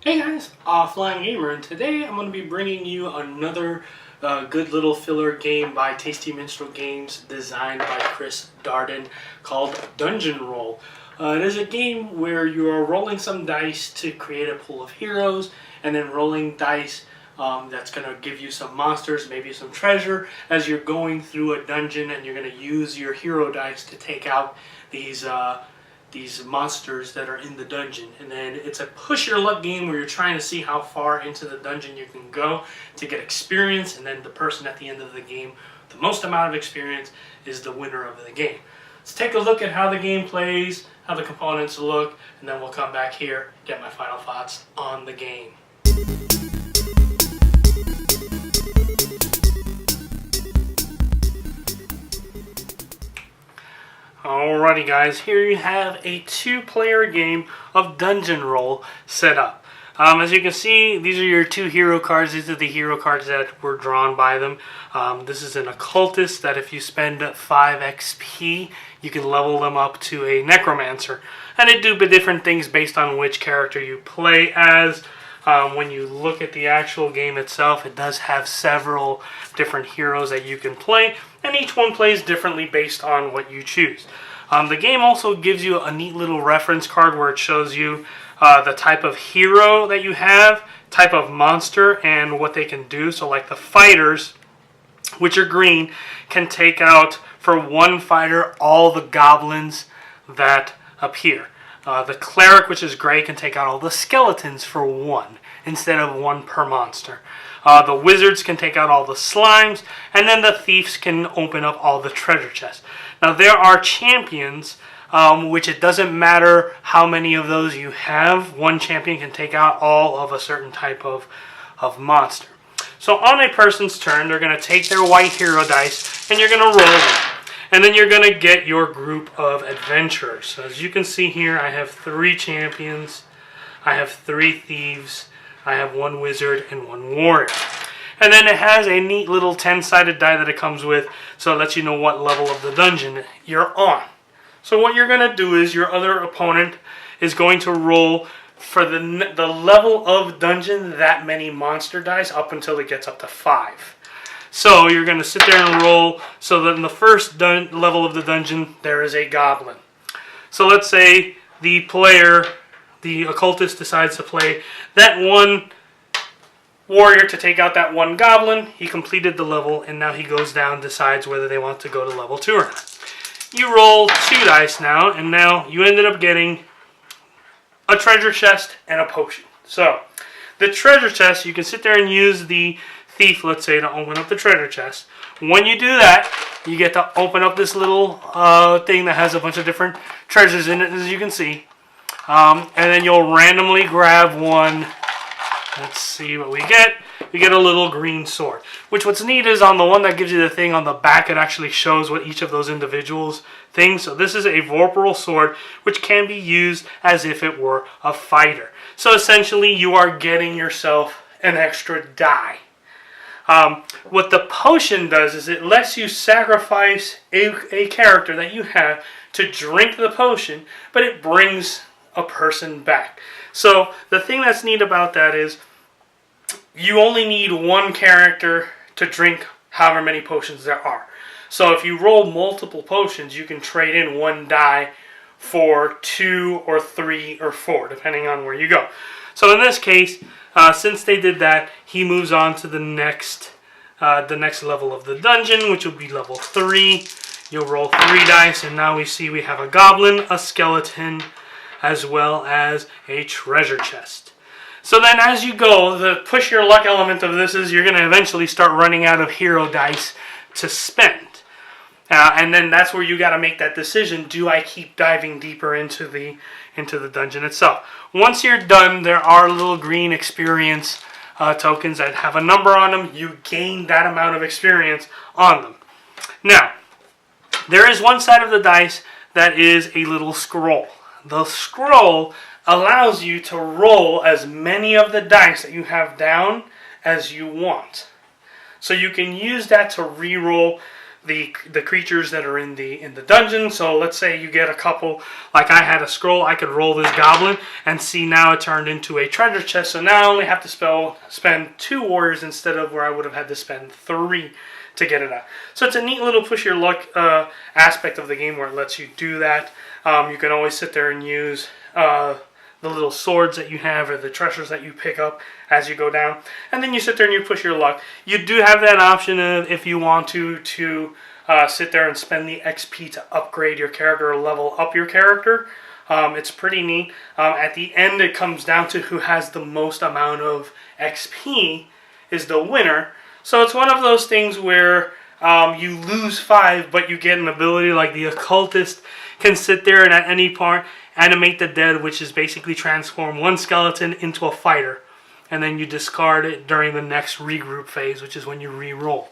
Hey guys, Flying Gamer, and today I'm going to be bringing you another good little filler game by Tasty Minstrel Games, designed by Chris Darden, called Dungeon Roll. It is a game where you are rolling some dice to create a pool of heroes, and then rolling dice that's going to give you some monsters, maybe some treasure, as you're going through a dungeon, and you're going to use your hero dice to take out these monsters that are in the dungeon. And then it's a push your luck game where you're trying to see how far into the dungeon you can go to get experience, and then the person at the end of the game with the most amount of experience is the winner of the game. Let's take a look at how the game plays, how the components look, and then we'll come back here, get my final thoughts on the game. Alrighty guys, here you have a two-player game of Dungeon Roll set up. As you can see, these are your two hero cards. These are the hero cards that were drawn by them. This is an occultist that if you spend 5 XP, you can level them up to a necromancer. And they do different things based on which character you play as. When you look at the actual game itself, it does have several different heroes that you can play, and each one plays differently based on what you choose. The game also gives you a neat little reference card where it shows you the type of hero that you have, type of monster, and what they can do. So like the fighters, which are green, can take out, for one fighter, all the goblins that appear. The cleric, which is gray, can take out all the skeletons for one, instead of one per monster. The wizards can take out all the slimes, and then the thieves can open up all the treasure chests. Now there are champions, which it doesn't matter how many of those you have. One champion can take out all of a certain type of monster. So on a person's turn, they're going to take their white hero dice, and you're going to roll them. And then you're going to get your group of adventurers. So as you can see here, I have 3 champions, I have 3 thieves, I have 1 wizard, and 1 warrior. And then it has a neat little 10-sided die that it comes with, so it lets you know what level of the dungeon you're on. So what you're going to do is your other opponent is going to roll for the level of dungeon that many monster dice up until it gets up to 5. So you're going to sit there and roll, so that in the first level of the dungeon, there is a goblin. So let's say the player, the occultist, decides to play that 1 warrior to take out that 1 goblin. He completed the level, and now he goes down, decides whether they want to go to level 2 or not. You roll 2 dice now, and now you ended up getting a treasure chest and a potion. So the treasure chest, you can sit there and use the thief, let's say, to open up the treasure chest. When you do that, you get to open up this little thing that has a bunch of different treasures in it, as you can see. And then you'll randomly grab one. Let's see what we get. We get a little green sword. Which, what's neat is on the one that gives you the thing on the back, it actually shows what each of those individuals things. So this is a Vorpal sword, which can be used as if it were a fighter. So essentially, you are getting yourself an extra die. What the potion does is it lets you sacrifice a character that you have to drink the potion, but it brings a person back. So the thing that's neat about that is you only need 1 character to drink however many potions there are. So if you roll multiple potions, you can trade in 1 die for 2 or 3 or 4, depending on where you go. So in this case, since they did that, he moves on to the next level of the dungeon, which will be level 3. You'll roll 3 dice, and now we see we have a goblin, a skeleton, as well as a treasure chest. So then as you go, the push your luck element of this is you're going to eventually start running out of hero dice to spend. And then that's where you got to make that decision. Do I keep diving deeper into the dungeon itself? Once you're done, there are little green experience tokens that have a number on them. You gain that amount of experience on them. Now, there is one side of the dice that is a little scroll. The scroll allows you to roll as many of the dice that you have down as you want. So you can use that to re-roll the creatures that are in the dungeon. So let's say you get a couple, like I had a scroll, I could roll this goblin and see now it turned into a treasure chest. So now I only have to spend 2 warriors instead of where I would have had to spend 3 to get it out. So it's a neat little push your luck aspect of the game where it lets you do that. You can always sit there and use the little swords that you have or the treasures that you pick up as you go down, and then you sit there and you push your luck. You do have that option of, if you want to sit there and spend the XP to upgrade your character or level up your character. It's pretty neat. At the end, it comes down to who has the most amount of XP is the winner. So it's one of those things where you lose 5, but you get an ability like the Occultist can sit there and at any point animate the dead, which is basically transform one skeleton into a fighter. And then you discard it during the next regroup phase, which is when you re-roll.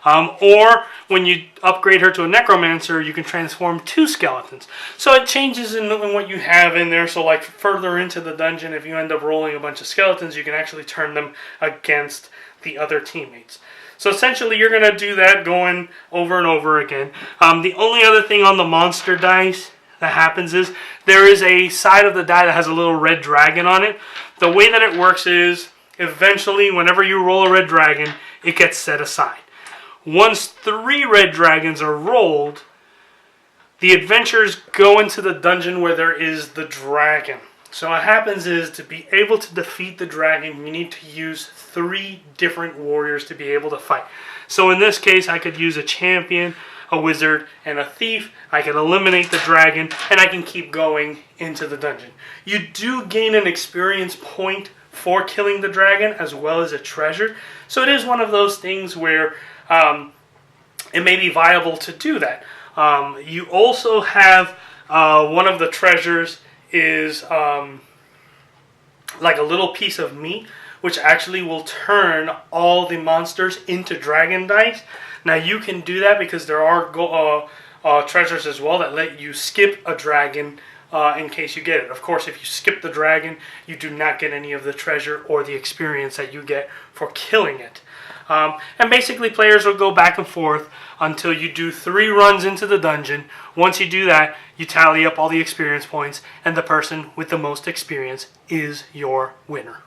Or when you upgrade her to a necromancer, you can transform 2 skeletons. So it changes in what you have in there. So like further into the dungeon, if you end up rolling a bunch of skeletons, you can actually turn them against the other teammates. So essentially you're going to do that going over and over again. The only other thing on the monster dice that happens is there is a side of the die that has a little red dragon on it. The way that it works is eventually whenever you roll a red dragon, it gets set aside. Once 3 red dragons are rolled, the adventurers go into the dungeon where there is the dragon. So what happens is, to be able to defeat the dragon, you need to use 3 different warriors to be able to fight. So in this case, I could use a champion, a wizard, and a thief. I can eliminate the dragon, and I can keep going into the dungeon. You do gain an experience point for killing the dragon, as well as a treasure. So it is one of those things where it may be viable to do that. You also have one of the treasures is like a little piece of meat, which actually will turn all the monsters into dragon dice. Now you can do that because there are treasures as well that let you skip a dragon in case you get it. Of course, if you skip the dragon, you do not get any of the treasure or the experience that you get for killing it. And basically players will go back and forth until you do 3 runs into the dungeon. Once you do that, you tally up all the experience points, and the person with the most experience is your winner.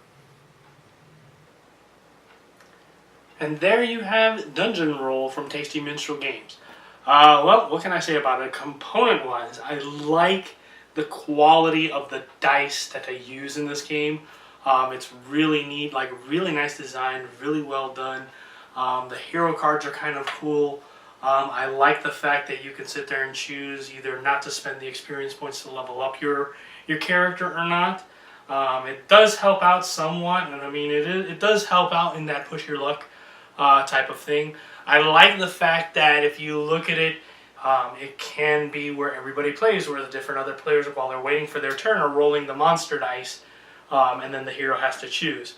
And there you have Dungeon Roll from Tasty Minstrel Games. Well, what can I say about it? Component-wise, I like the quality of the dice that they use in this game. It's really neat, like really nice design, really well done. The hero cards are kind of cool. I like the fact that you can sit there and choose either not to spend the experience points to level up your character or not. It does help out somewhat, and I mean it does help out in that push your luck type of thing. I like the fact that if you look at it, it can be where everybody plays, where the different other players, while they're waiting for their turn, are rolling the monster dice, and then the hero has to choose.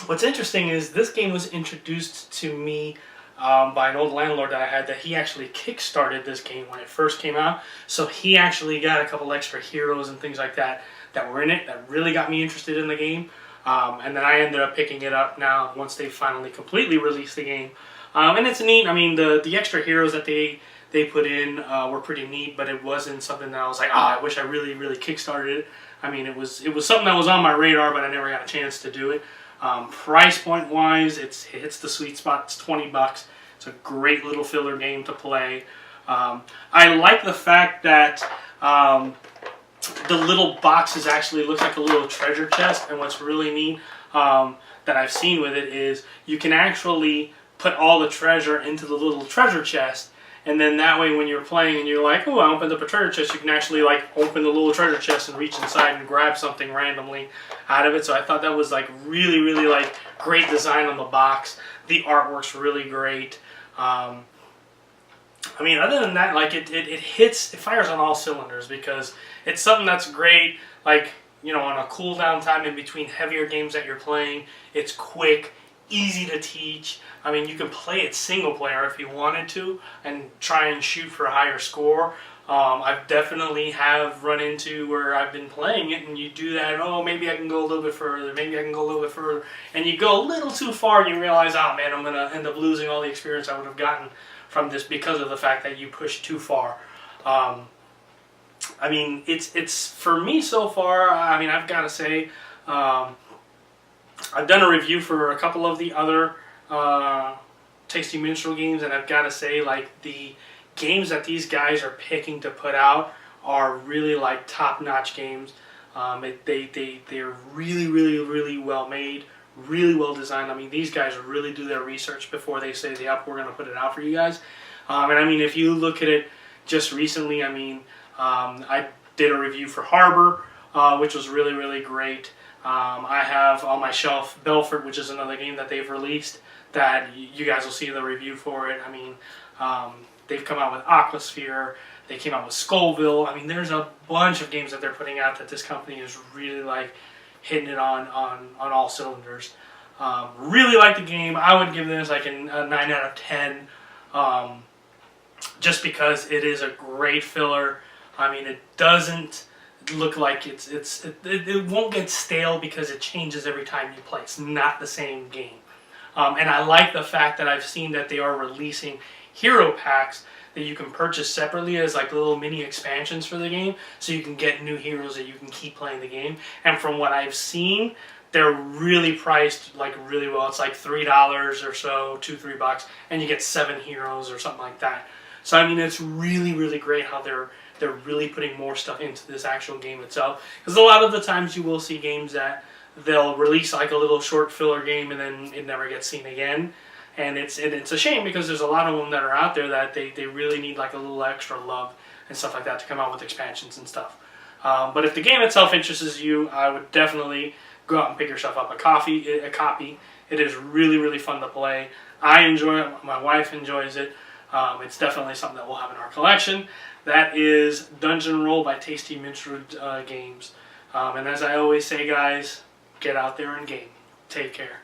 What's interesting is this game was introduced to me by an old landlord that I had, that he actually kickstarted this game when it first came out. So he actually got a couple extra heroes and things like that that were in it that really got me interested in the game. And then I ended up picking it up now once they finally completely released the game. And it's neat. I mean, the extra heroes that they put in were pretty neat, but it wasn't something that I was like, I wish I really kickstarted it. I mean, it was something that was on my radar, but I never got a chance to do it. Price point wise, it hits the sweet spot. It's $20. It's a great little filler game to play. I like the fact that the little boxes actually looks like a little treasure chest, and what's really neat that I've seen with it is you can actually put all the treasure into the little treasure chest, and then that way when you're playing and you're like, oh, I opened up a treasure chest, you can actually like open the little treasure chest and reach inside and grab something randomly out of it. So I thought that was like really like great design on the box. The artwork's really great. I mean, other than that, like it fires on all cylinders, because it's something that's great, like, you know, on a cooldown time in between heavier games that you're playing. It's quick, easy to teach. I mean, you can play it single player if you wanted to and try and shoot for a higher score. I've definitely have run into where I've been playing it and you do that, oh, maybe I can go a little bit further, maybe I can go a little bit further, and you go a little too far and you realize, oh man, I'm going to end up losing all the experience I would have gotten from this because of the fact that you push too far. I mean, it's for me so far. I mean, I've got to say, I've done a review for a couple of the other Tasty Minstrel games, and I've got to say, like, the games that these guys are picking to put out are really like top-notch games. They're really well made, really well designed. I mean, these guys really do their research before they say, "Yep, we're going to put it out for you guys." And I mean, if you look at it just recently, I mean, I did a review for Harbor, which was really great. I have on my shelf Belfort, which is another game that they've released that you guys will see the review for it. I mean, they've come out with Aquasphere. They came out with Skullville. I mean, there's a bunch of games that they're putting out that this company is really like hitting it on all cylinders. Really like the game. I would give this like a 9 out of 10, just because it is a great filler. I mean, it doesn't look like it won't get stale because it changes every time you play. It's not the same game. And I like the fact that I've seen that they are releasing hero packs that you can purchase separately as like little mini expansions for the game, so you can get new heroes that you can keep playing the game. And from what I've seen, they're really priced like really well. It's like $3 or so, $2-3, and you get 7 heroes or something like that. So I mean, it's really great how they're really putting more stuff into this actual game itself. Because a lot of the times you will see games that they'll release like a little short filler game and then it never gets seen again. And it's a shame because there's a lot of them that are out there that they really need like a little extra love and stuff like that to come out with expansions and stuff. But if the game itself interests you, I would definitely go out and pick yourself up a copy. It is really fun to play. I enjoy it. My wife enjoys it. It's definitely something that we'll have in our collection. That is Dungeon Roll by Tasty Minstrel Games. And as I always say, guys, get out there and game. Take care.